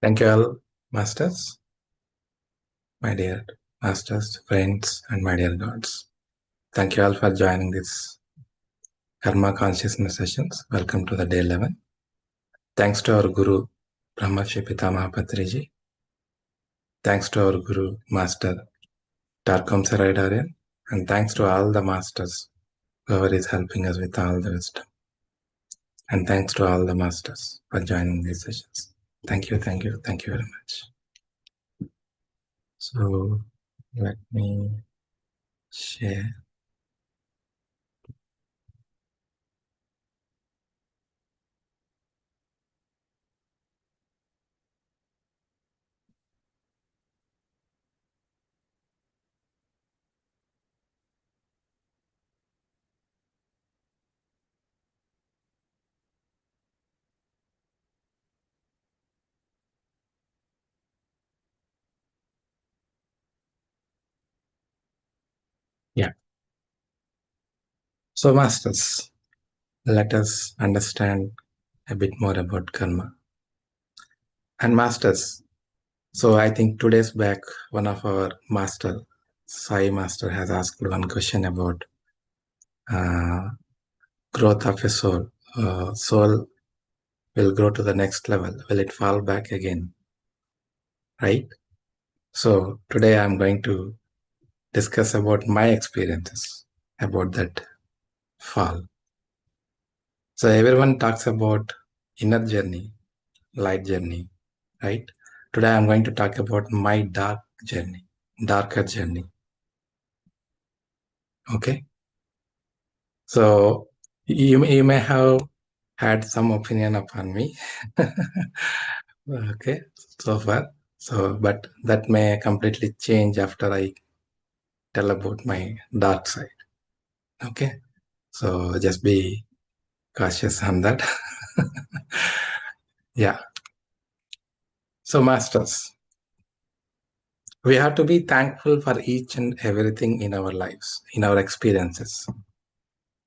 Thank you all, masters, my dear masters, friends, and my dear gods. Thank you all for joining this Karma Consciousness sessions. Welcome to the day 11. Thanks to our Guru, Brahmarshi Pitamaha Patriji. Thanks to our Guru, Master Tarkom Saraidarian. And thanks to all the masters, whoever is helping us with all the wisdom. And thanks to all the masters for joining these sessions. Thank you, thank you, thank you very much. So, let me share. Yeah. So, masters, let us understand a bit more about karma. And masters, so I think 2 days back, one of our master, Sai master, has asked one question about growth of a soul. Soul will grow to the next level. Will it fall back again? Right? So today I'm going to discuss about my experiences about that fall. So everyone talks about inner journey, light journey, right? Today I'm going to talk about my dark journey, darker journey. Okay. So you may have had some opinion upon me. Okay, so far. So, but that may completely change after I tell about my dark side. Okay. So just be cautious on that. Yeah. So masters, we have to be thankful for each and everything in our lives, in our experiences.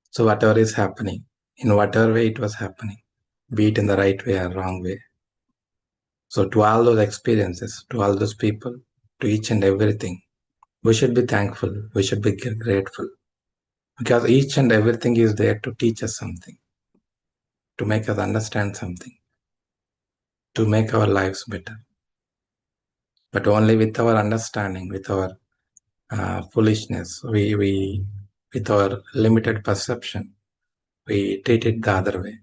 So whatever is happening, in whatever way it was happening, be it in the right way or wrong way. So to all those experiences, to all those people, to each and everything, we should be thankful. We should be grateful. Because each and everything is there to teach us something, to make us understand something, to make our lives better. But only with our understanding, with our foolishness, with our limited perception, we treat it the other way.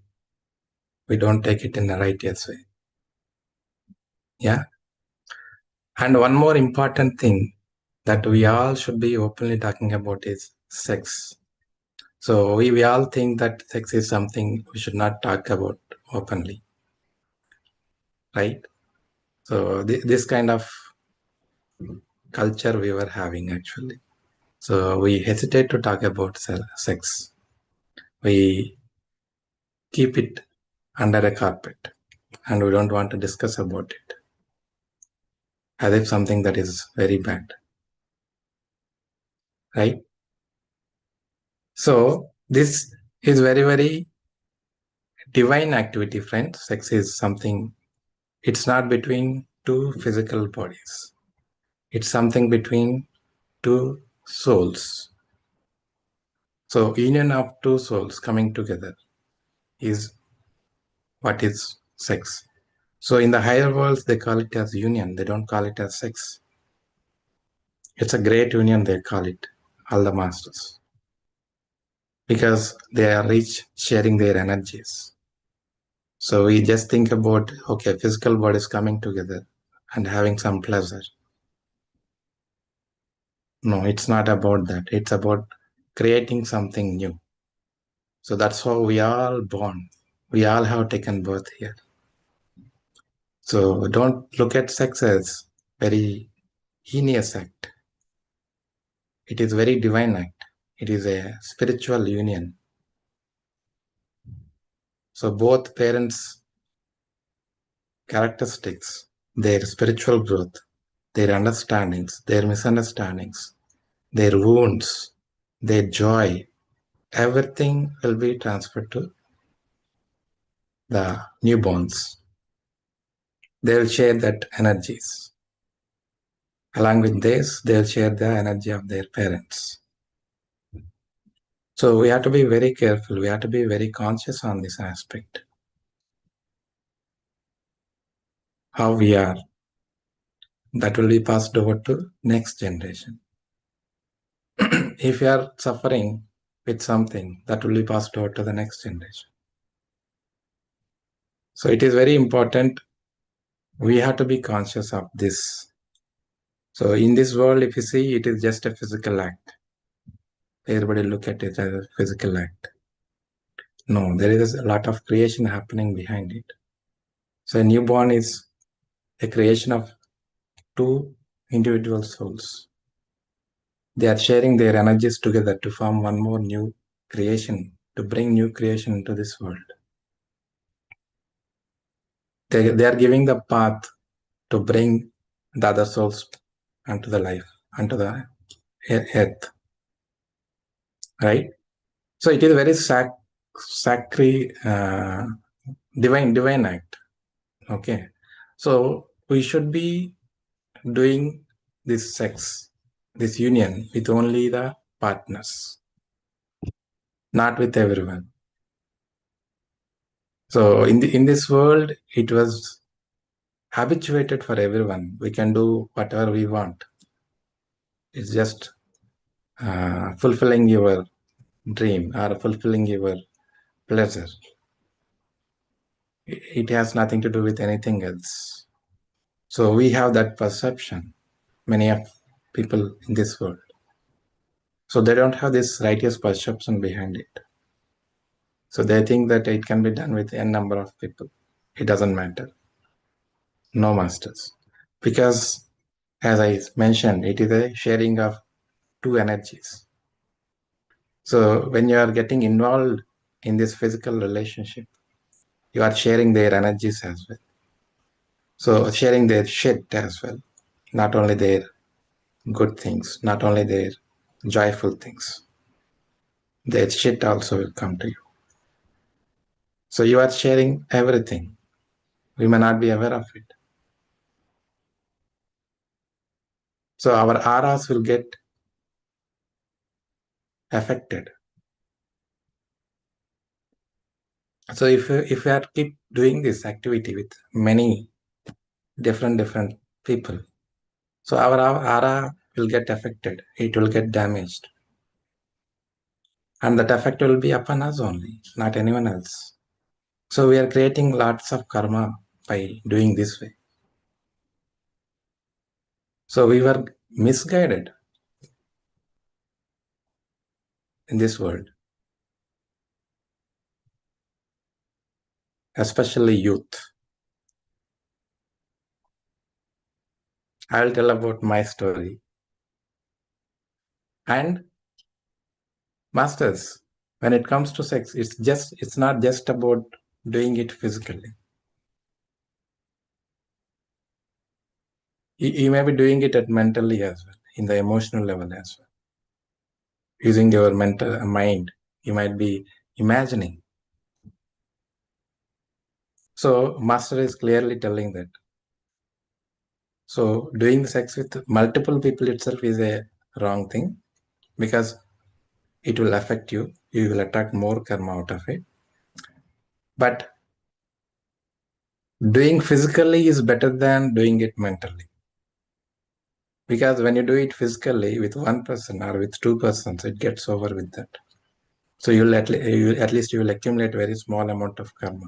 We don't take it in a righteous way. Yeah. And one more important thing that we all should be openly talking about is sex. So we all think that sex is something we should not talk about openly, right? So this kind of culture we were having actually. So we hesitate to talk about sex. We keep it under a carpet and we don't want to discuss about it as if something that is very bad, right? So this is very, very divine activity, friends. Sex is something, it's not between two physical bodies. It's something between two souls. So union of two souls coming together is what is sex. So in the higher worlds, they call it as union. They don't call it as sex. It's a great union, they call it, all the masters. Because they are each sharing their energies. So we just think about, okay, physical bodies coming together and having some pleasure. No, it's not about that. It's about creating something new. So that's how we are all born. We all have taken birth here. So don't look at sex as very heinous act. It is very divine act. It is a spiritual union. So both parents' characteristics, their spiritual growth, their understandings, their misunderstandings, their wounds, their joy, everything will be transferred to the newborns. they'll share that energies. Along with this, they'll share the energy of their parents. So we have to be very careful. We have to be very conscious on this aspect. How we are. That will be passed over to next generation. If you are suffering with something, that will be passed over to the next generation. So it is very important. We have to be conscious of this. So in this world, if you see, it is just a physical act. Everybody look at it as a physical act. No, there is a lot of creation happening behind it. So a newborn is a creation of two individual souls. They are sharing their energies together to form one more new creation, to bring new creation into this world. They are giving the path to bring the other souls unto the life, unto the earth. Right? So it is a very sacred, divine act. Okay. So we should be doing this sex, this union with only the partners, not with everyone. So in this world, it was habituated for everyone. We can do whatever we want. It's just fulfilling your dream or fulfilling your pleasure. It has nothing to do with anything else. So we have that perception, many of people in this world. So they don't have this righteous perception behind it. So they think that it can be done with n number of people. It doesn't matter. No masters. Because as I mentioned, it is a sharing of two energies. So when you are getting involved in this physical relationship, you are sharing their energies as well. So sharing their shit as well. Not only their good things, not only their joyful things. Their shit also will come to you. So you are sharing everything. We may not be aware of it. So our auras will get affected. So if we are keep doing this activity with many different people, so our aura will get affected. It will get damaged. And that effect will be upon us only, not anyone else. So we are creating lots of karma by doing this way. So we were misguided in this world, especially youth. I will tell about my story. And masters, when it comes to sex, it's not just about doing it physically. You may be doing it at mentally as well, in the emotional level as well. Using your mental mind, you might be imagining. So master is clearly telling that. So doing sex with multiple people itself is a wrong thing because it will affect you. You will attract more karma out of it. But doing physically is better than doing it mentally. Because when you do it physically with one person or with two persons, it gets over with that. So at least you will accumulate very small amount of karma.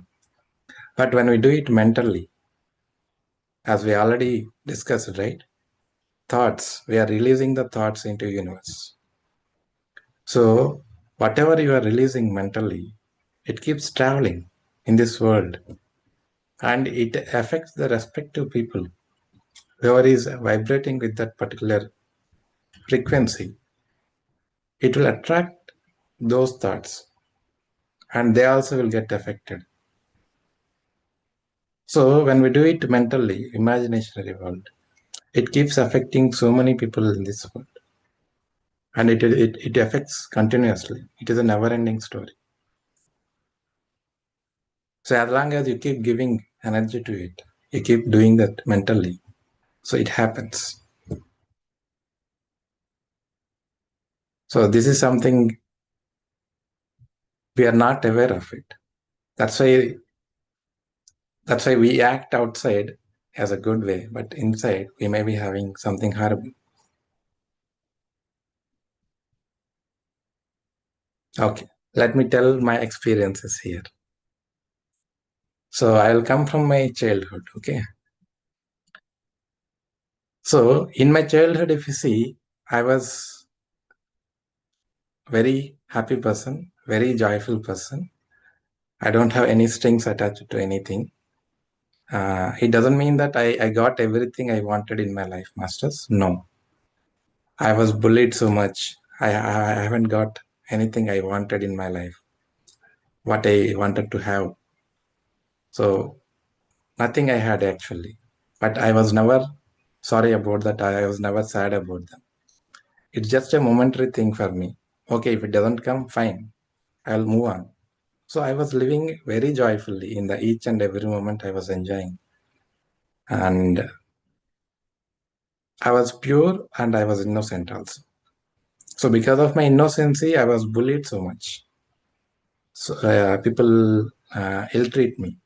But when we do it mentally, as we already discussed, right? Thoughts, we are releasing the thoughts into universe. So whatever you are releasing mentally, it keeps traveling in this world and it affects the respective people. Whoever is vibrating with that particular frequency, it will attract those thoughts and they also will get affected. So when we do it mentally, imaginary world, it keeps affecting so many people in this world. And it affects continuously. It is a never-ending story. So as long as you keep giving energy to it, You keep doing that mentally. So it happens. So this is something we are not aware of it. That's why we act outside as a good way, but inside we may be having something horrible. Okay, let me tell my experiences here. So I'll come from my childhood. Okay. So in my childhood, if you see, I was very happy person, very joyful person. I don't have any strings attached to anything. It doesn't mean that I got everything I wanted in my life, masters. No, I was bullied so much. I haven't got anything I wanted in my life, what I wanted to have. So nothing I had actually. But I was never sorry about that. I was never sad about them. It's just a momentary thing for me. Okay, if it doesn't come, fine. I'll move on. So I was living very joyfully in the each and every moment I was enjoying. And I was pure and I was innocent also. So because of my innocency, I was bullied so much. So people ill-treat me.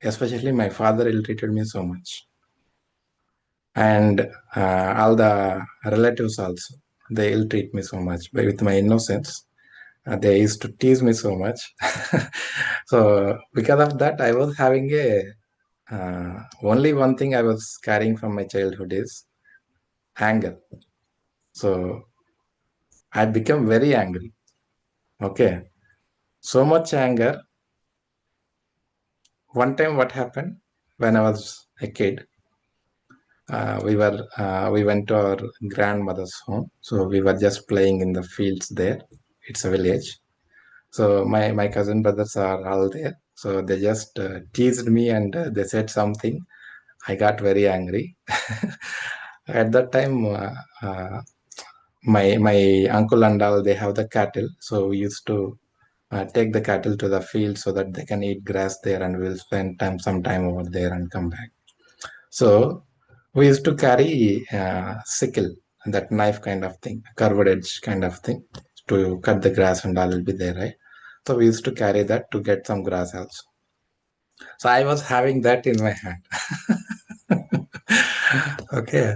Especially my father ill-treated me so much. And all the relatives also, they ill-treat me so much. But with my innocence, they used to tease me so much. So because of that, I was having a only one thing I was carrying from my childhood is anger. So I became very angry. Okay. So much anger. One time, what happened when I was a kid, we went to our grandmother's home. So we were just playing in the fields there. It's a village. So my cousin brothers are all there. So they just teased me and they said something. I got very angry. At that time, my uncle and all they have the cattle, so we used to take the cattle to the field so that they can eat grass there, and we'll spend some time over there and come back. So we used to carry sickle, that knife kind of thing, curved edge kind of thing, to cut the grass and all will be there, right? So we used to carry that to get some grass also. So I was having that in my hand. Okay.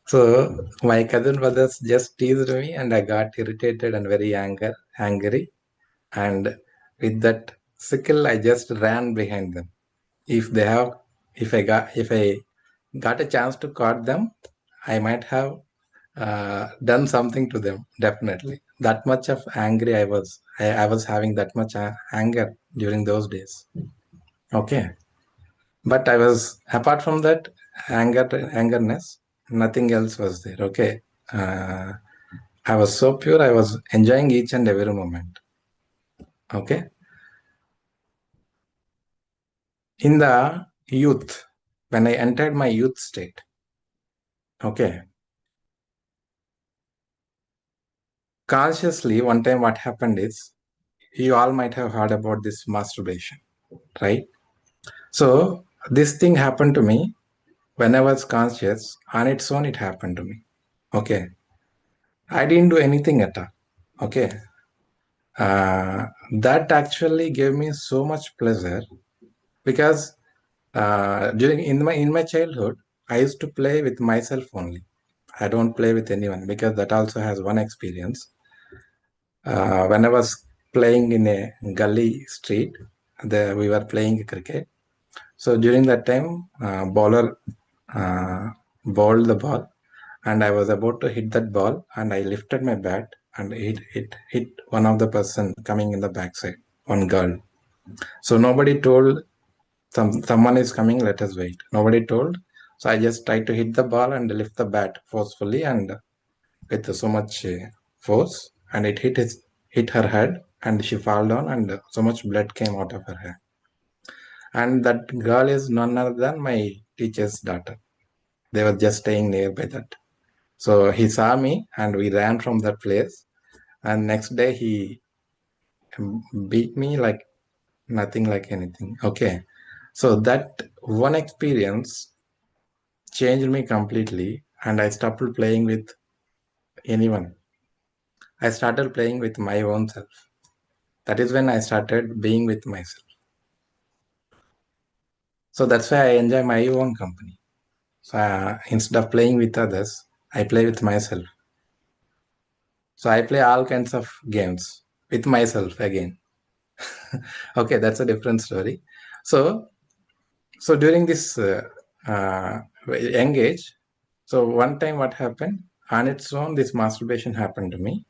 So my cousin brothers just teased me and I got irritated and very angry. And with that sickle, I just ran behind them. If they have, if I got a chance to caught them, I might have done something to them, definitely. That much of angry I was. I was having that much anger during those days. Okay. But I was, apart from that angerness, nothing else was there. Okay. Uh, I was so pure, I was enjoying each and every moment. Okay. In the youth, when I entered my youth state, okay, consciously, one time what happened is, you all might have heard about this masturbation, right? So this thing happened to me when I was conscious. On its own, it happened to me. Okay. I didn't do anything at all. Okay. That actually gave me so much pleasure because during in my childhood, I used to play with myself only. I don't play with anyone because that also has one experience. When I was playing in a gully street, we were playing cricket. So during that time, bowler bowled the ball, and I was about to hit that ball, and I lifted my bat, and it hit one of the person coming in the backside, one girl. So nobody told someone is coming. Let us wait. Nobody told. So I just tried to hit the ball and lift the bat forcefully and with so much force, and it hit her head, and she fell down, and so much blood came out of her head. And that girl is none other than my teacher's daughter. They were just staying nearby that. So he saw me, and we ran from that place. And next day he beat me like nothing, like anything. Okay. So that one experience changed me completely, and I stopped playing with anyone. I started playing with my own self. That is when I started being with myself. So that's why I enjoy my own company. So instead of playing with others, I play with myself. So I play all kinds of games with myself again. Okay, that's a different story. So, so during this young age, so one time what happened on its own, this masturbation happened to me,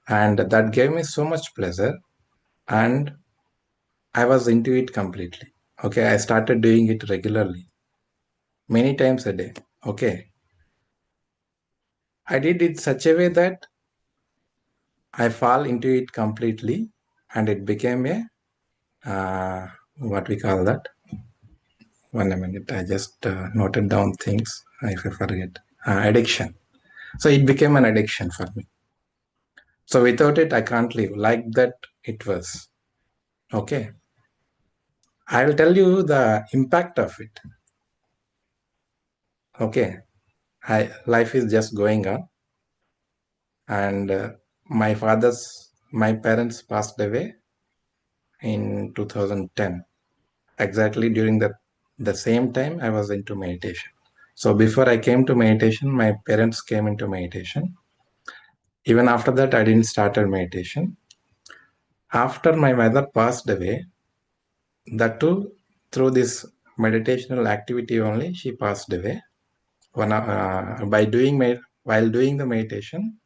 and that gave me so much pleasure, and I was into it completely. Okay, I started doing it regularly, many times a day. Okay, I did it such a way that I fall into it completely, and it became a what we call that. One minute, I just noted down things. If I forget, addiction. So it became an addiction for me. So without it, I can't live. Like that, it was. Okay, I'll tell you the impact of it. Okay, life is just going on, and my parents passed away in 2010. Exactly during the same time I was into meditation. So before I came to meditation, my parents came into meditation. Even after that, I didn't start meditation. After my mother passed away, that too through this meditational activity only, she passed away. By doing while doing the meditation,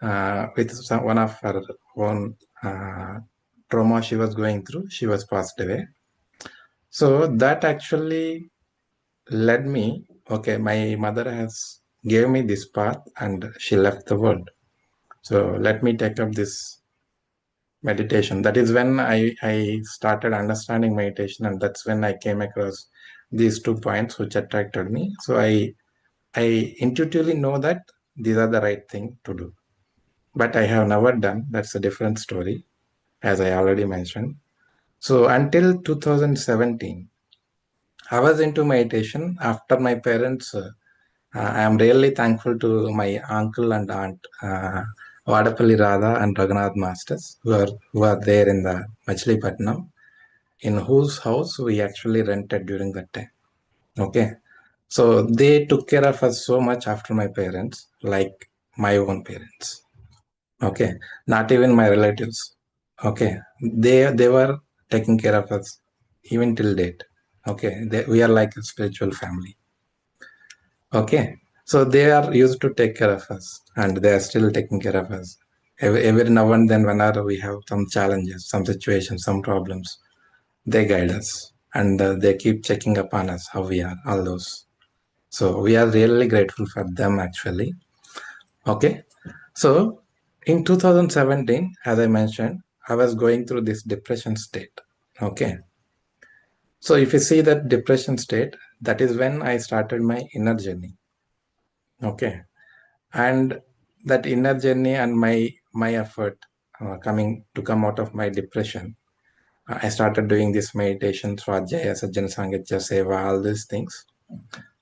with one of her own trauma she was going through, she was passed away. So that actually led me, okay, my mother has gave me this path and she left the world. So let me take up this meditation. That is when I started understanding meditation, and that's when I came across these 2 points which attracted me. So I intuitively know that these are the right thing to do. But I have never done. That's a different story, as I already mentioned. So until 2017, I was into meditation after my parents. I am really thankful to my uncle and aunt, Vadapalli Radha and Raghunath Masters, who are there in the Machilipatnam, in whose house we actually rented during that time. Okay. So they took care of us so much after my parents, like my own parents. Okay. Not even my relatives. Okay. They were taking care of us even till date. Okay. We are like a spiritual family. Okay. So they are used to take care of us, and they are still taking care of us. Every now and then, whenever we have some challenges, some situations, some problems, they guide us, and they keep checking upon us how we are, all those. So we are really grateful for them actually. Okay. So in 2017, as I mentioned, I was going through this depression state. Okay. So if you see that depression state, that is when I started my inner journey. Okay. And that inner journey and my effort coming to come out of my depression, I started doing this meditation, Swajaya, Sajjana Sangitya, Seva, all these things.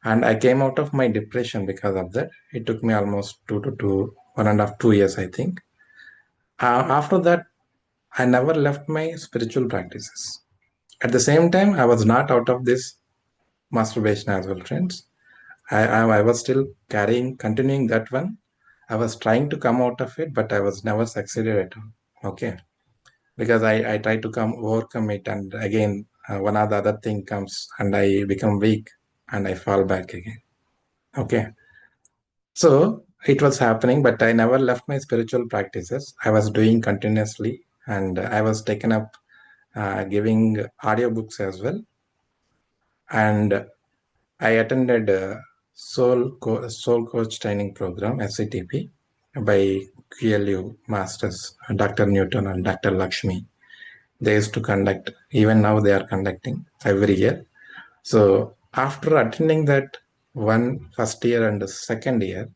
And I came out of my depression because of that. It took me almost 1.5, 2 years, I think. After that, I never left my spiritual practices. At the same time, I was not out of this masturbation as well, friends. I was still continuing that one. I was trying to come out of it, but I was never succeeded at all. Okay. Because I try to overcome it, and again, one or the other thing comes, and I become weak, and I fall back again. Okay. So it was happening, but I never left my spiritual practices. I was doing continuously, and I was taken up giving audiobooks as well. And I attended Soul Coach Training Program, SCTP, by QLU Masters, Dr. Newton and Dr. Lakshmi. They used to conduct, even now they are conducting every year. So after attending that one first year and the second year,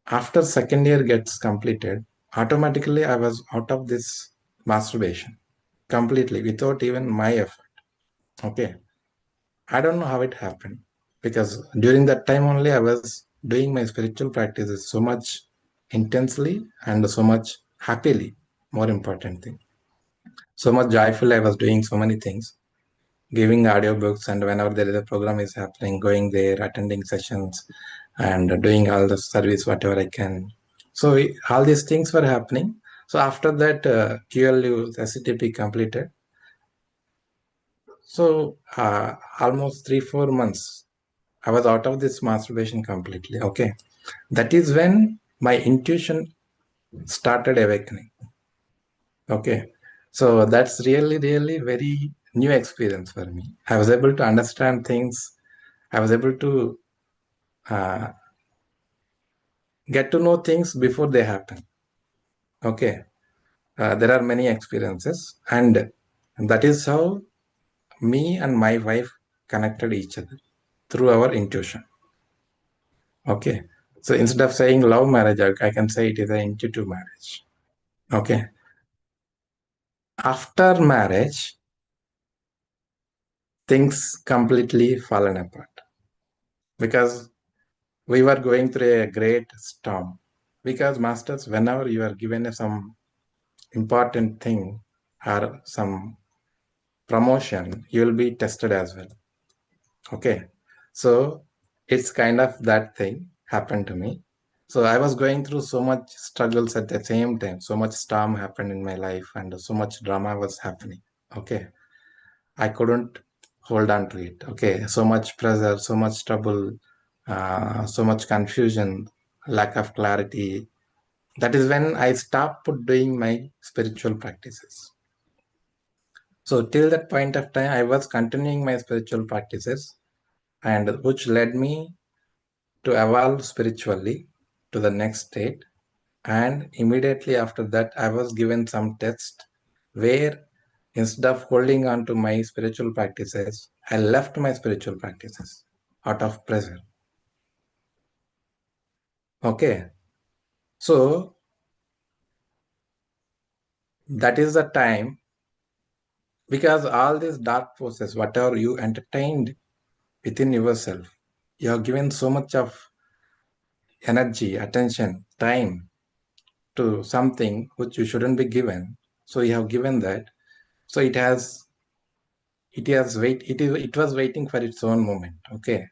after second year gets completed, automatically I was out of this masturbation completely without even my effort. Okay. I don't know how it happened because during that time only I was doing my spiritual practices so much intensely and so much happily. More important thing. So much joyful I was doing so many things, giving audiobooks, and whenever there is a program is happening, going there, attending sessions, and doing all the service whatever I can. So all these things were happening. So after that QLU SCTP completed. So almost 3-4 months I was out of this masturbation completely. Okay. That is when my intuition started awakening. Okay. So that's really, really very new experience for me. I was able to understand things. I was able to uh, get to know things before they happen. Okay. There are many experiences, and that is how me and my wife connected each other through our intuition. Okay. So instead of saying love marriage, I can say it is an intuitive marriage. Okay. After marriage, things completely fallen apart because we were going through a great storm. Because masters, whenever you are given some important thing or some promotion, you will be tested as well. Okay. So it's kind of that thing happened to me. So I was going through so much struggles at the same time. So much storm happened in my life and so much drama was happening. Okay. I couldn't hold on to it. Okay. So much pressure, so much trouble, so much confusion, lack of clarity. That is when I stopped doing my spiritual practices. So till that point of time, I was continuing my spiritual practices, and which led me to evolve spiritually to the next state. And immediately after that, I was given some test where instead of holding on to my spiritual practices, I left my spiritual practices out of pressure. Okay. So that is the time, because all these dark forces, whatever you entertained within yourself, you have given so much of energy, attention, time to something which you shouldn't be given. So you have given that. So it was waiting for its own moment. Okay.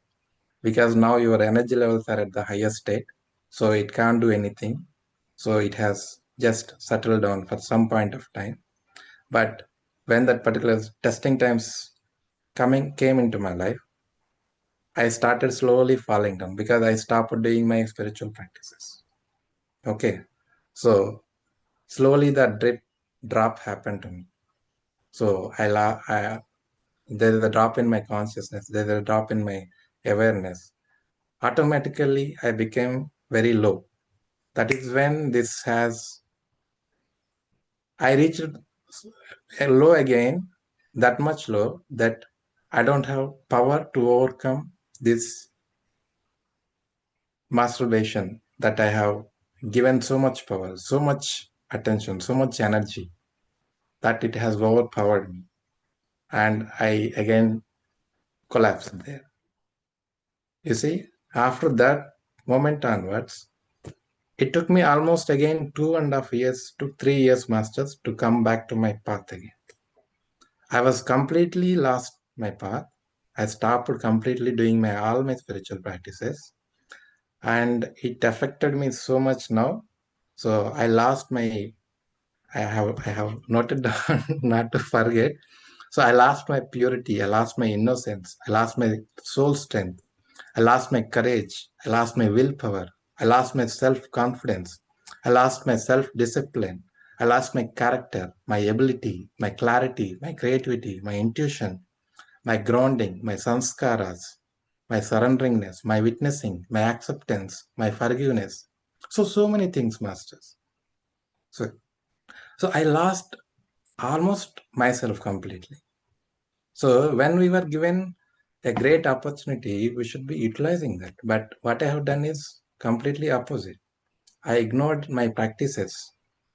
Because now your energy levels are at the highest state. So it can't do anything. So it has just settled down for some point of time. But when that particular testing times came into my life, I started slowly falling down because I stopped doing my spiritual practices. Okay. So slowly that drop happened to me. So there is a drop in my consciousness. There is a drop in my awareness. Automatically, I became very low. That is when I reached a low again, that much low that I don't have power to overcome this masturbation that I have given so much power, so much attention, so much energy that it has overpowered me. And I again collapsed there. You see, after that moment onwards, it took me almost again 2.5 years to 3 years, masters, to come back to my path again. I was completely lost my path. I stopped completely doing all my spiritual practices, and it affected me so much now. So I lost my. I have noted down not to forget. So I lost my purity. I lost my innocence. I lost my soul strength. I lost my courage. I lost my willpower. I lost my self confidence. I lost my self discipline. I lost my character, my ability, my clarity, my creativity, my intuition, my grounding, my sanskaras, my surrenderingness, my witnessing, my acceptance, my forgiveness. So many things, masters. So, so I lost almost myself completely. So when we were given a great opportunity, we should be utilizing that. But what I have done is completely opposite. I ignored my practices.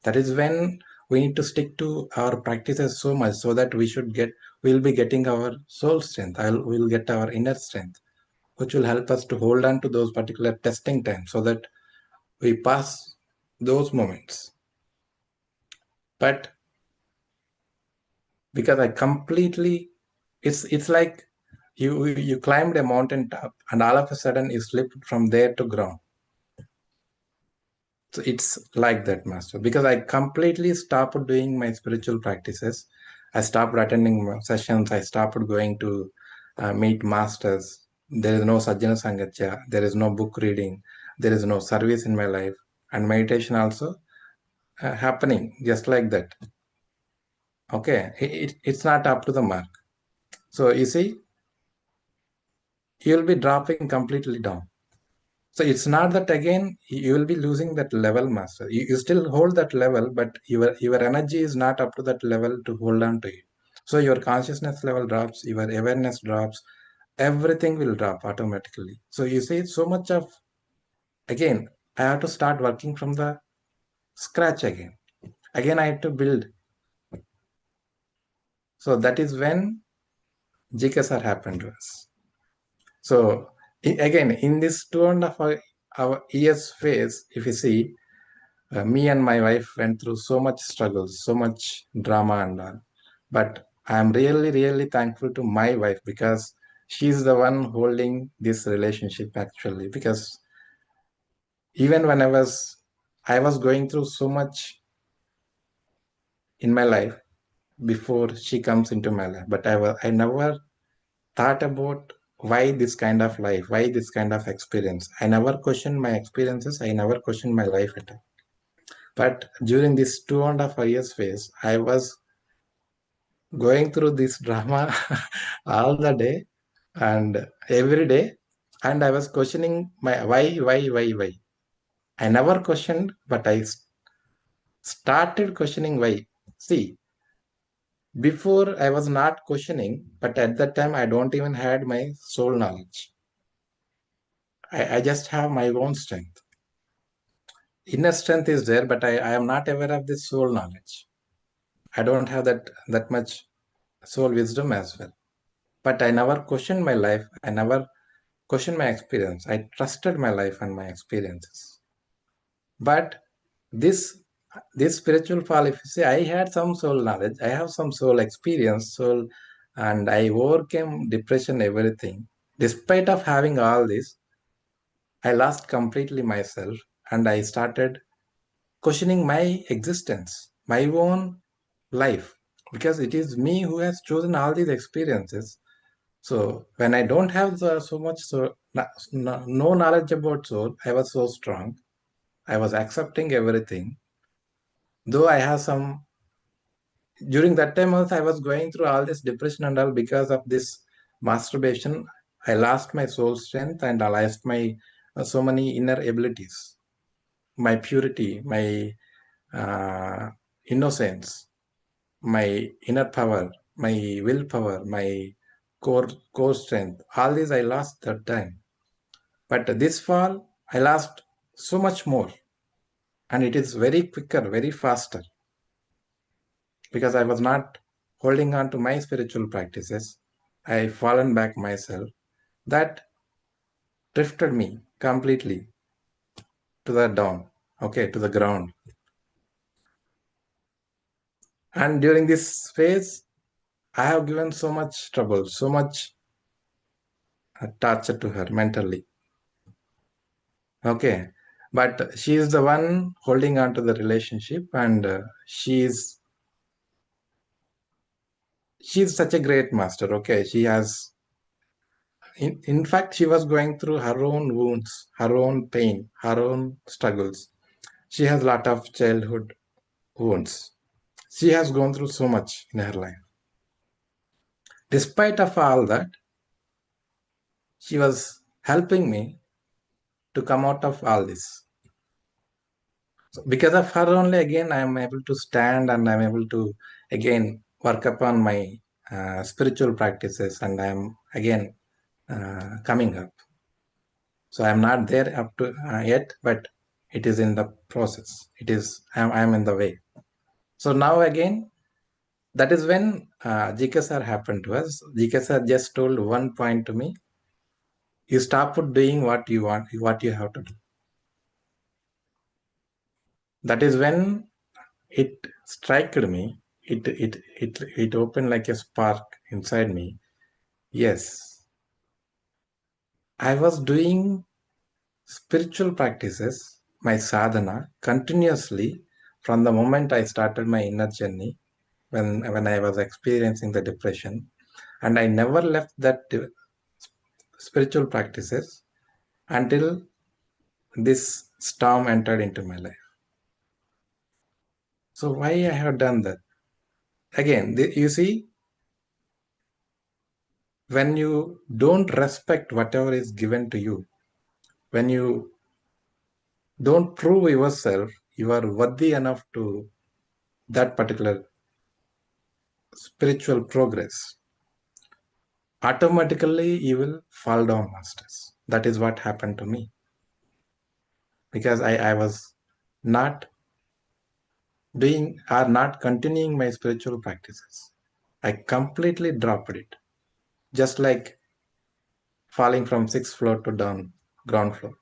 That is when we need to stick to our practices so much so that we'll be getting our soul strength. We'll get our inner strength, which will help us to hold on to those particular testing times so that we pass those moments. But because I completely, it's like you climbed a mountain top and all of a sudden you slipped from there to ground. So it's like that, Master, because I completely stopped doing my spiritual practices. I stopped attending sessions. I stopped going to meet masters. There is no Sajjana Sangatya. There is no book reading. There is no service in my life. And meditation also happening just like that. Okay, it's not up to the mark. So you see, you will be dropping completely down. So it's not that again you will be losing that level, Master. You still hold that level, but your energy is not up to that level to hold on to it. So your consciousness level drops, your awareness drops, everything will drop automatically. So you see so much of, again, I have to start working from the scratch again. Again, I have to build. So that is when GKSR happened to us. So again, in this 2.5 our years phase, if you see, me and my wife went through so much struggles, so much drama and all. But I'm really, really thankful to my wife because she's the one holding this relationship actually. Because even when I was going through so much in my life before she comes into my life, but I never thought about why this kind of life, why this kind of experience. I never questioned my experiences. I never questioned my life at all. But during this 2.5 years phase, I was going through this drama all the day and every day. And I was questioning my why. I never questioned, but I started questioning why. See, before I was not questioning, but at that time I don't even had my soul knowledge. I just have my own strength. Inner strength is there, but I am not aware of this soul knowledge. I don't have that much soul wisdom as well. But I never questioned my life. I never questioned my experience. I trusted my life and my experiences. But this this spiritual fall, if you say, I had some soul knowledge, I have some soul experience, soul, and I overcame depression, everything. Despite of having all this, I lost completely myself and I started questioning my existence, my own life, because it is me who has chosen all these experiences. So when I don't have so much no knowledge about soul, I was so strong. I was accepting everything. Though I have some during that time also I was going through all this depression and all because of this masturbation. I lost my soul strength and I lost my so many inner abilities, my purity, my uh, innocence, my inner power, my willpower, my core strength. All these I lost that time. But this fall, I lost so much more. And it is very quicker, very faster. Because I was not holding on to my spiritual practices. I fallen back myself. That drifted me completely to the down, okay, to the ground. And during this phase, I have given so much trouble, so much torture to her mentally. Okay. But she is the one holding on to the relationship and she's such a great master. Okay. She has, in fact, she was going through her own wounds, her own pain, her own struggles. She has a lot of childhood wounds. She has gone through so much in her life. Despite of all that, she was helping me to come out of all this. So because of her only, again, I am able to stand and I'm able to again work upon my spiritual practices and I am again coming up. So I'm not there up to yet, but it is in the process. I'm in the way. So now again, that is when GK sir happened to us. GK sir just told one point to me: you stop doing what you want, what you have to do. That is when it struck me. It opened like a spark inside me. Yes, I was doing spiritual practices, my sadhana, continuously from the moment I started my inner journey when I was experiencing the depression, and I never left that spiritual practices until this storm entered into my life. So why I have done that? Again, you see, when you don't respect whatever is given to you, when you don't prove yourself you are worthy enough to that particular spiritual progress, automatically you will fall down, masters. That is what happened to me, because I was not doing or not continuing my spiritual practices. I completely dropped it, just like falling from sixth floor to down ground floor,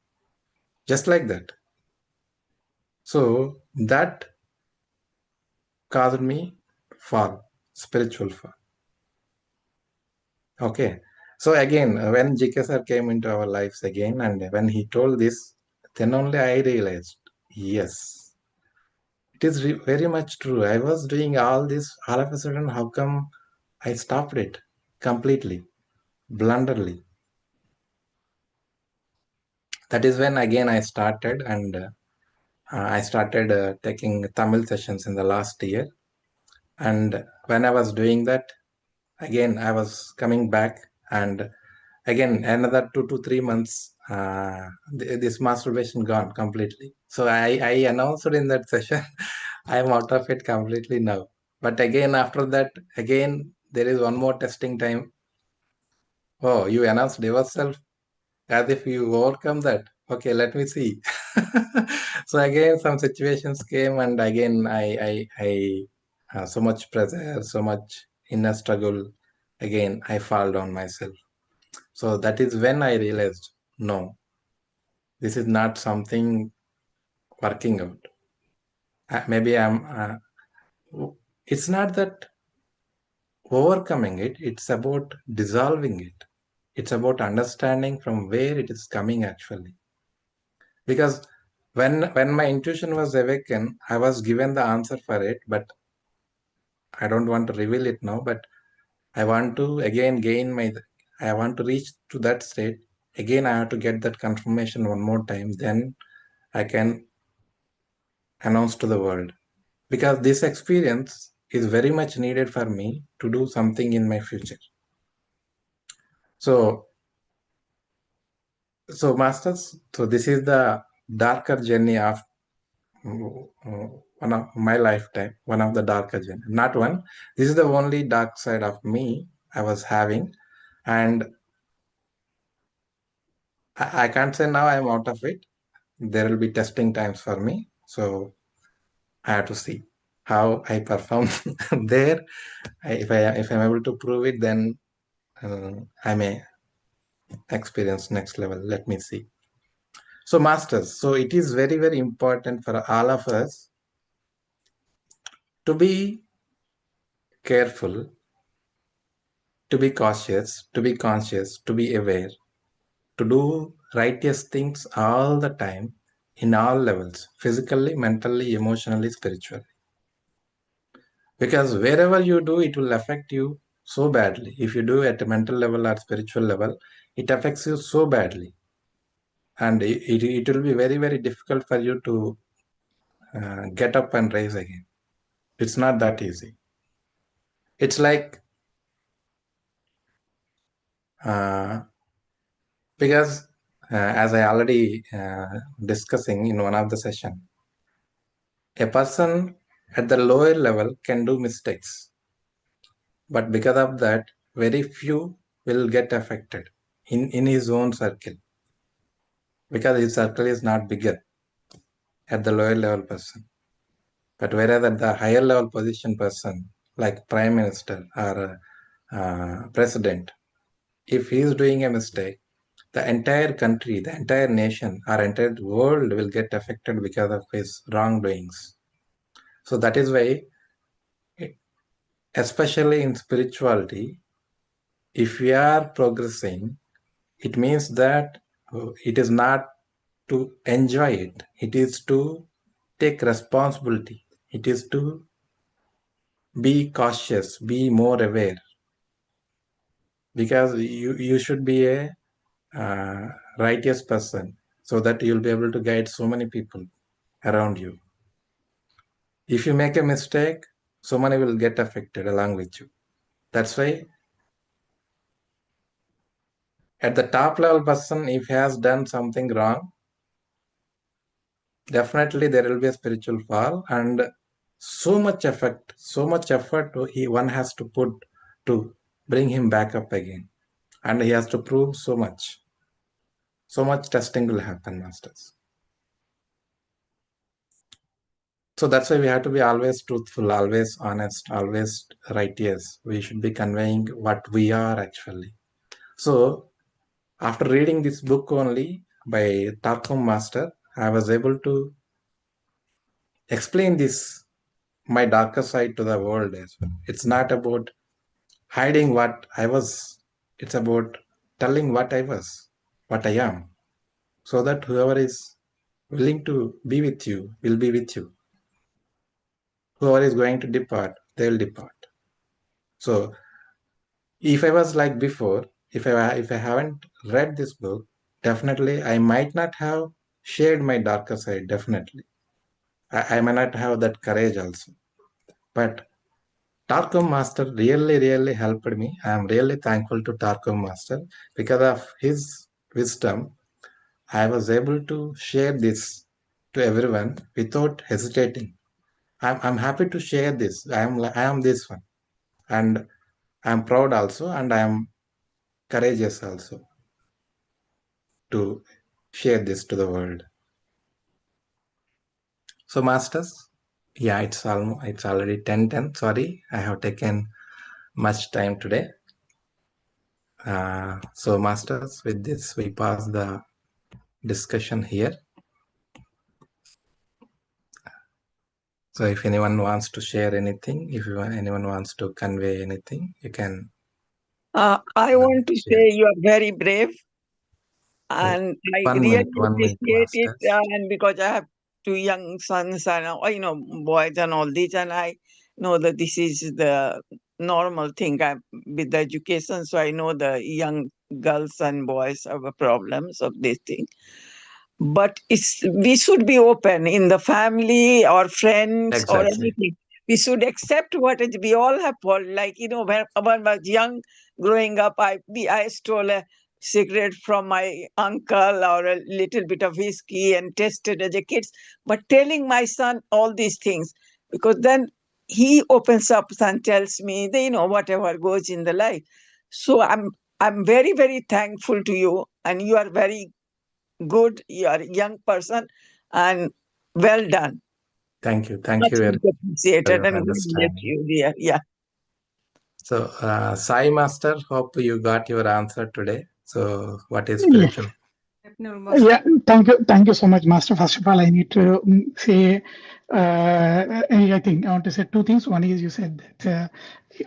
just like that. So that caused me fall, spiritual fall. Okay. So again, when GK sir came into our lives again, and when he told this, then only I realized, yes, it is very much true. I was doing all this, all of a sudden, how come I stopped it completely, blunderly? That is when again I started, and I started taking Tamil sessions in the last year. And when I was doing that, again, I was coming back, and again, another 2 to 3 months, this masturbation gone completely. So I announced in that session, I am out of it completely now. But again, after that, again, there is one more testing time. Oh, you announced yourself as if you overcome that. Okay, let me see. So again, some situations came, and again, I so much pressure, so much inner struggle. Again, I fall down myself. So that is when I realized, no, this is not something working out. Maybe it's not that overcoming it, it's about dissolving it. It's about understanding from where it is coming actually. Because when my intuition was awakened, I was given the answer for it, but I don't want to reveal it now. But I want to again I want to reach to that state. Again, I have to get that confirmation one more time. Then I can announce to the world. Because this experience is very much needed for me to do something in my future. So, masters, so this is the darker journey of one of my lifetime, one of the darker journey. Not one. This is the only dark side of me I was having, and I can't say now I'm out of it. There will be testing times for me, so I have to see how I perform there. If I'm able to prove it, then I may experience next level. Let me see. So, masters, so it is very, very important for all of us to be careful, to be cautious, to be conscious, to be aware, to do righteous things all the time in all levels, physically, mentally, emotionally, spiritually. Because wherever you do, it will affect you so badly. If you do at a mental level or spiritual level, it affects you so badly. And it will be very, very difficult for you to get up and rise again. It's not that easy. It's like, because as I already discussing in one of the session, a person at the lower level can do mistakes, but because of that, very few will get affected in his own circle, because his circle is not bigger at the lower level person. But whereas at the higher level position person, like prime minister or president, if he is doing a mistake, the entire country, the entire nation, or entire world will get affected because of his wrongdoings. So that is why, especially in spirituality, if we are progressing, it means that it is not to enjoy it, it is to take responsibility, it is to be cautious, be more aware, because you should be a righteous person so that you'll be able to guide so many people around you. If you make a mistake, so many will get affected along with you. That's why at the top level person, if he has done something wrong, definitely there will be a spiritual fall, and so much effort one has to put to bring him back up again, and he has to prove so much testing will happen, masters. So that's why we have to be always truthful, always honest, always righteous. We should be conveying what we are actually. So after reading this book only by Tarkum Master, I was able to explain this, my darker side, to the world as well. It's not about hiding what I was. It's about telling what I was, what I am, so that whoever is willing to be with you will be with you. Whoever is going to depart, they will depart. So if I was like before, if I haven't read this book, definitely I might not have shared my darker side. Definitely, I may not have that courage also. But Tarkom Master really helped me. I am really thankful to Tarkom Master. Because of his wisdom, I was able to share this to everyone without hesitating. I'm happy to share this. I am this one, and I'm proud also, and I am courageous also to share this to the world. So, masters, yeah, it's already 10:10. Sorry, I have taken much time today. So, masters, with this, we pass the discussion here. So, if anyone wants to share anything, anyone wants to convey anything, you can. I want to say you are very brave, and I really appreciate it. Masters. And because I have two young sons and boys and all this, and I know that this is the normal thing with the education. So I know the young girls and boys have a problems of this thing. But we should be open in the family or friends or Exactly. anything. We should accept what is. We all have fault. Like when I was young, growing up, I stole a cigarette from my uncle or a little bit of whiskey and tested as a kid. But telling my son all these things, because then he opens up and tells me, whatever goes in the life. So I'm very thankful to you, and you are very good. You are a young person, and well done. Thank you. Thank Much you very much for appreciated, your and God bless understanding. you, dear. Yeah. So, Sai Master, hope you got your answer today. So, what is Yeah. spiritual? Yeah, thank you so much, Master. First of all, I need to say, I think I want to say two things. One is you said that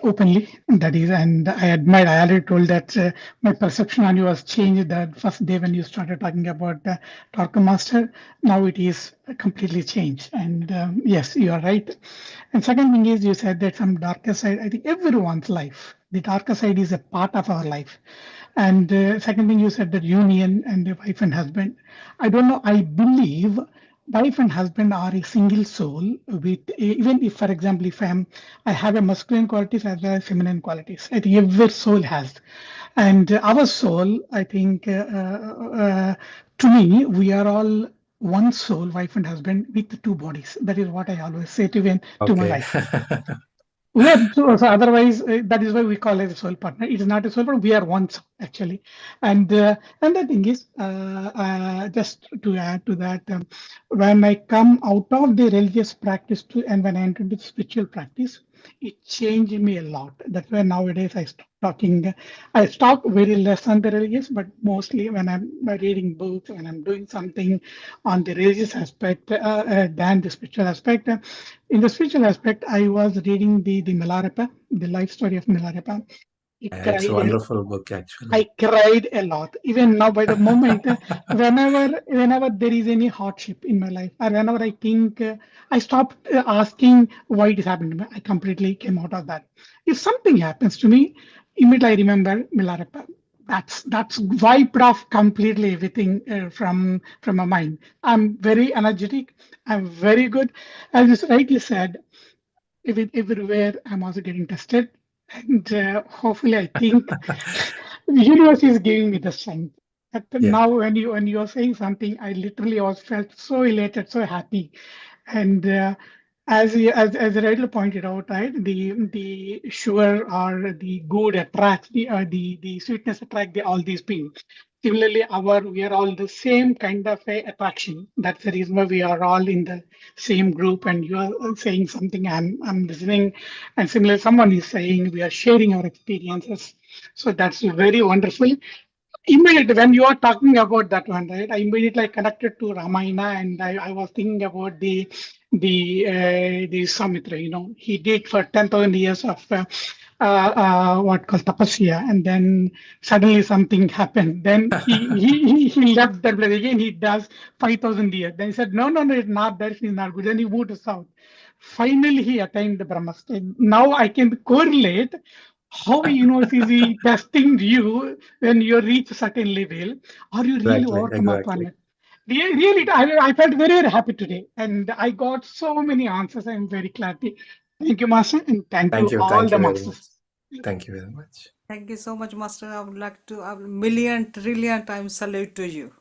openly, that is, and I admire. I already told that my perception on you was changed that first day when you started talking about Torque Master. Now it is completely changed, and yes, you are right. And second thing is you said that some darker side. I think everyone's life, the darker side is a part of our life. And second thing, you said that union and the wife and husband. I don't know. I believe wife and husband are a single soul. With even if, for example, if I have a masculine qualities as well as feminine qualities. I think every soul has, and our soul. I think to me, we are all one soul, wife and husband, with two bodies. That is what I always say to my Okay. wife. We are so otherwise that is why we call it a soul partner. It is not a soul partner. We are one soul, actually, and the thing is, just to add to that, when I come out of the religious practice to and when I entered the spiritual practice, it changed me a lot. That's why nowadays I stop talking. I talk very less on the religious, but mostly when I'm reading books, when I'm doing something on the religious aspect than the spiritual aspect. In the spiritual aspect, I was reading the Milarepa, the life story of Milarepa. I It's a cried. wonderful book, actually. I cried a lot. Even now, by the moment, whenever there is any hardship in my life, or whenever I think, I stopped asking why it is happening to me. I completely came out of that. If something happens to me, immediately I remember Milarepa. That's wiped off completely everything from my mind. I'm very energetic. I'm very good. As you rightly said, everywhere I'm also getting tested, and hopefully I think the universe is giving me the strength. But Yeah. now when you are saying something, I literally was felt so elated, so happy. And as rightly pointed out, right, the sugar or the good attracts the sweetness attract all these things. Similarly, we are all the same kind of a attraction. That's the reason why we are all in the same group. And you are saying something, I'm listening, and similarly, someone is saying we are sharing our experiences. So that's very wonderful. Immediately, when you are talking about that one, right, I immediately connected to Ramayana, and I was thinking about the Samitra. He did for 10,000 years of what called tapasya, and then suddenly something happened. Then he left that place again. He does 5,000 years. Then he said, no, no, no, it's not there. It's not good. Then he moved to south. Finally, he attained the Brahma state. Now I can correlate how universe is he testing you when you reach a certain level, or you really Exactly. overcome upon Exactly. it. Really, I felt very, very happy today, and I got so many answers. I'm very glad. Thank you, Master, and thank you Thank you. all Thank the you very much. masters. Thank you very much. Thank you so much, Master. I would like to a million trillion times salute to you.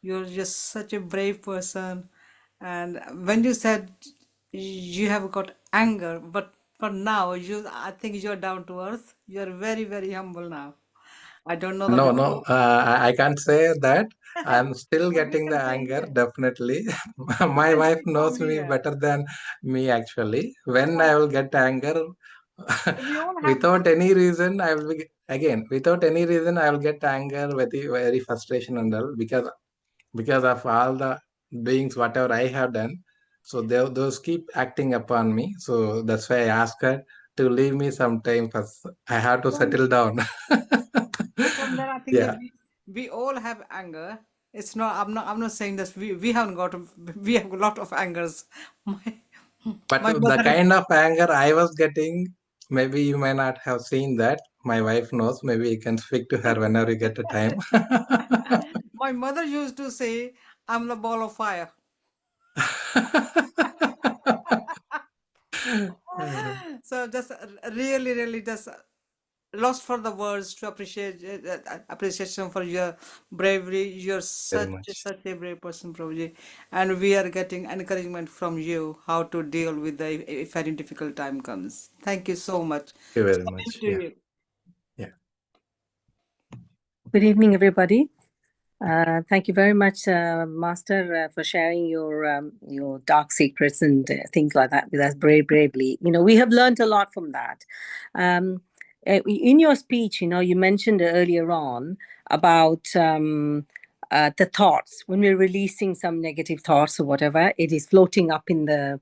You're just such a brave person. And when you said you have got anger, but for now, I think you're down to earth. You're very, very humble now. I don't know the No, no, before. I can't say that. I'm still No, you getting the can say anger, yes. definitely. You My can wife speak knows from me here. better than me, actually. When No, I will get anger, we all have without any reason, I will be, again, without any reason, I will get anger, very, very frustration and all, because of all the doings, whatever I have done. So those keep acting upon me. So that's why I ask her to leave me some time first. I have to from settle down. from there. I think that Yeah. we all have anger. It's not. I'm not saying that we haven't got. We have a lot of angers. My But my the mother. kind of anger I was getting, maybe you may not have seen that. My wife knows. Maybe you can speak to her whenever you get a time. My mother used to say, "I'm the ball of fire." So just really, really just lost for the words to appreciate appreciation for your bravery. You're Very such much. such a brave person, Prabhuji, and we are getting encouragement from you how to deal with the if any difficult time comes. Thank you so much. Thank you very Salute much. to Yeah. you. Yeah. Good evening, everybody. Thank you very much, Master, for sharing your dark secrets and things like that with us bravely. We have learned a lot from that. In your speech, you mentioned earlier on about the thoughts. When we're releasing some negative thoughts or whatever, it is floating up in the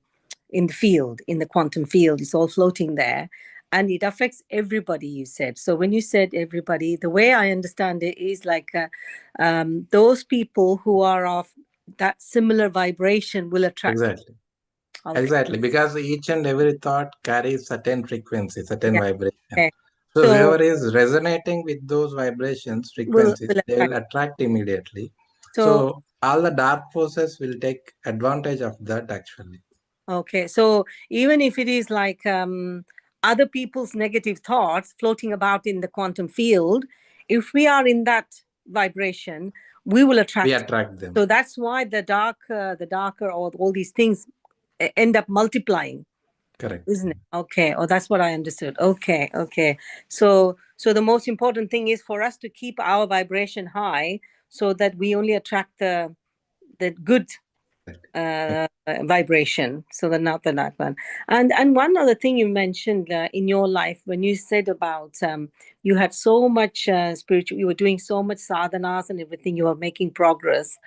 field, in the quantum field. It's all floating there. And it affects everybody, you said. So when you said everybody, the way I understand it is like those people who are of that similar vibration will attract. Exactly. Okay. Exactly. Because each and every thought carries certain frequency, certain Yeah. vibration. Okay. So So whoever is resonating with those vibrations, will frequencies, will they attract. will attract immediately. So So all the dark forces will take advantage of that, actually. okay. So even if it is like other people's negative thoughts floating about in the quantum field, if we are in that vibration, we will We attract. attract them. So that's why the darker or all these things end up multiplying. Correct. Isn't it? Okay. Oh, that's what I understood. Okay. Okay. So the most important thing is for us to keep our vibration high so that we only attract the good vibration, so not the not one. And one other thing you mentioned in your life when you said about you had so much spiritual, you were doing so much sadhanas and everything, you were making progress,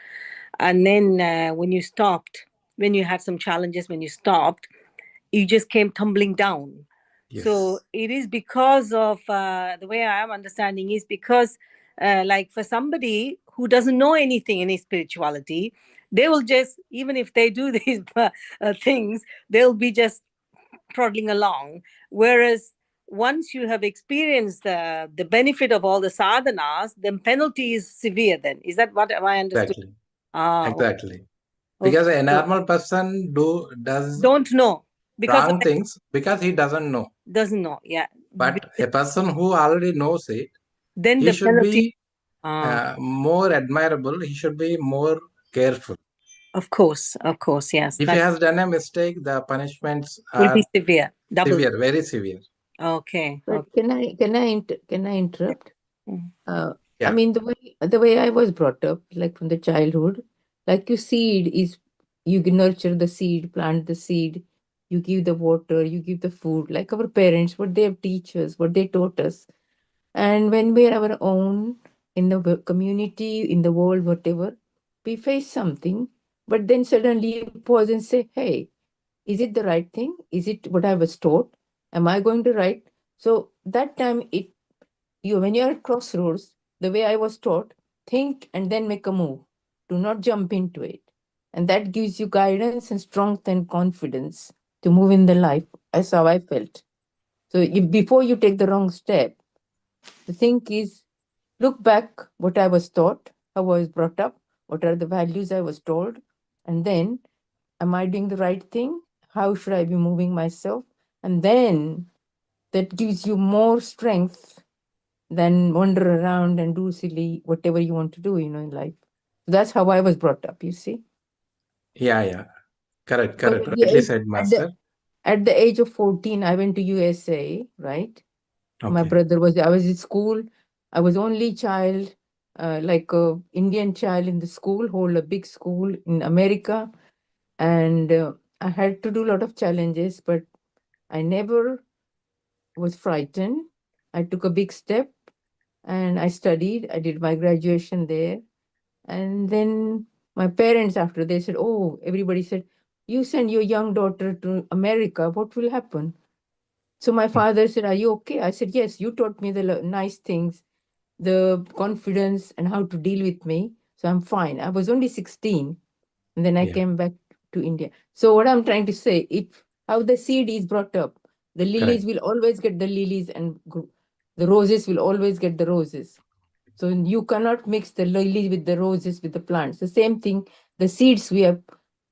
and then when you stopped, when you had some challenges, when you stopped, you just came tumbling down. Yes. So it is because of the way I am understanding is because like for somebody who doesn't know anything in spirituality, they will just, even if they do these things, they'll be just trotting along. Whereas once you have experienced the benefit of all the sadhanas, then penalty is severe. Then is that what am I understood? Exactly. Ah, Exactly. okay. Because a So normal person does don't know because wrong things because he doesn't know. doesn't know. Yeah. But a person who already knows it, Then he the should penalty. be more admirable. He should be more careful. Of course, yes. If he That has done a mistake, the punishments will are be severe, double. severe, very severe. Okay. But Okay. can I interrupt? Mm. I Yeah. mean, the way I was brought up, like from the childhood, like your seed is, you nurture the seed, plant the seed, you give the water, you give the food, like our parents, what they have teach us, what they taught us. And when we're our own in the community, in the world, whatever, we face something, but then suddenly you pause and say, hey, is it the right thing? Is it what I was taught? Am I going to right? So that time when you're at crossroads, the way I was taught, think and then make a move. Do not jump into it. And that gives you guidance and strength and confidence to move in the life. That's how I felt. So if before you take the wrong step, the thing is, look back what I was taught, how I was brought up, what are the values I was told, and then am I doing the right thing? How should I be moving myself? And then that gives you more strength than wander around and do silly whatever you want to do, in life. That's how I was brought up, you see. Yeah. Correct. Because Rightly said, Master. at the age of 14, I went to USA, right? My Okay. brother I was in school. I was only child, like a Indian child in the school, whole a big school in America. And I had to do a lot of challenges, but I never was frightened. I took a big step and I studied. I did my graduation there. And then my parents, after they said, oh, everybody said, you send your young daughter to America, what will happen? So my father said, are you okay? I said, yes, you taught me the nice things, the confidence and how to deal with me. So I'm fine. I was only 16. And then I Yeah. came back to India. So what I'm trying to say, how the seed is brought up, the lilies Correct. will always get the lilies and the roses will always get the roses. So you cannot mix the lilies with the roses with the plants. The same thing, the seeds we are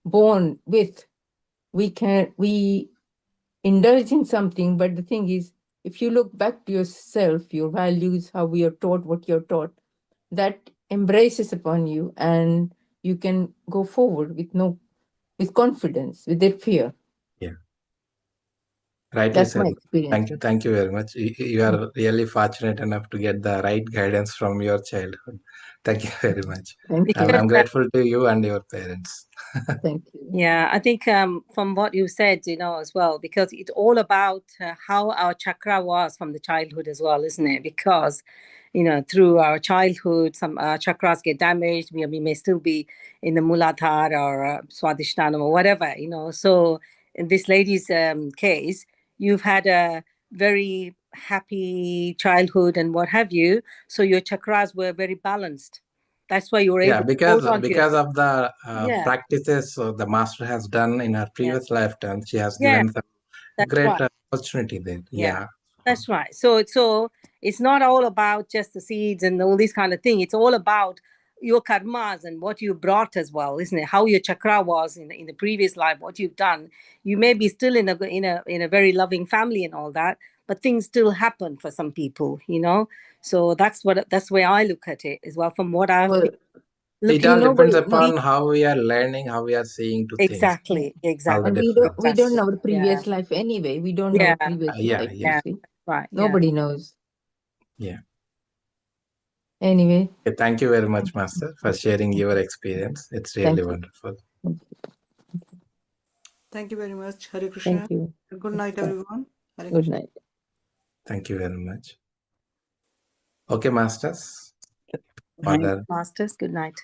born with, we indulge in something, but the thing is, if you look back to yourself, your values, how we are taught, what you're taught, that embraces upon you and you can go forward with confidence, without fear. Yeah. Rightly That's said. my experience. Thank you very much. You are really fortunate enough to get the right guidance from your childhood. Thank you very much. Thank I'm, you. I'm grateful to you and your parents. Thank you. Yeah, I think from what you said, as well, because it's all about how our chakra was from the childhood as well, isn't it? Because, through our childhood, some chakras get damaged. We may still be in the Muladhara or Swadhisthana or whatever, So in this lady's case, you've had a very happy childhood and what have you. So your chakras were very balanced. That's why you were Yeah, able to hold on to because your. of the Yeah, practices the master has done in her yeah, previous lifetime, she has yeah. given some That's great right. opportunity there. Yeah, Yeah. that's right. So it's not all about just the seeds and all this kind of thing. It's all about your karmas and what you brought as well, isn't it? How your chakra was in the previous life, what you've done. You may be still in a very loving family and all that, but things still happen for some people. So that's where I look at it as well. From what I've been. Well, Look, It all depends nobody, upon how we are learning, how we are seeing to things. Exactly, All the exactly. and difference. we don't know our Yeah. previous life anyway. We don't know Yeah. our previous Yeah, life, yeah, you see. Right. Yeah. Nobody knows. yeah. Anyway, Okay, thank you very much, Master, for sharing your experience. It's really thank you. wonderful. Thank you very much. Hare Krishna. Thank you. Good night, everyone. Hare Good Krishna. night. Thank you very much. Okay, Masters. Thank, Father, Masters, good night.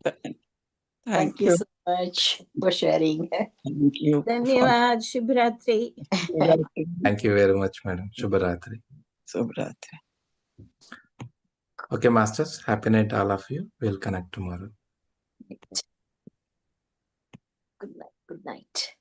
thank Thank you you. so much for sharing. Thank you. Dhanyavad, Shubhratri. thank you very much, Madam. Shubharatri. Subratri. Okay, Masters. Happy night, all of you. We'll connect tomorrow. Good night. Good night.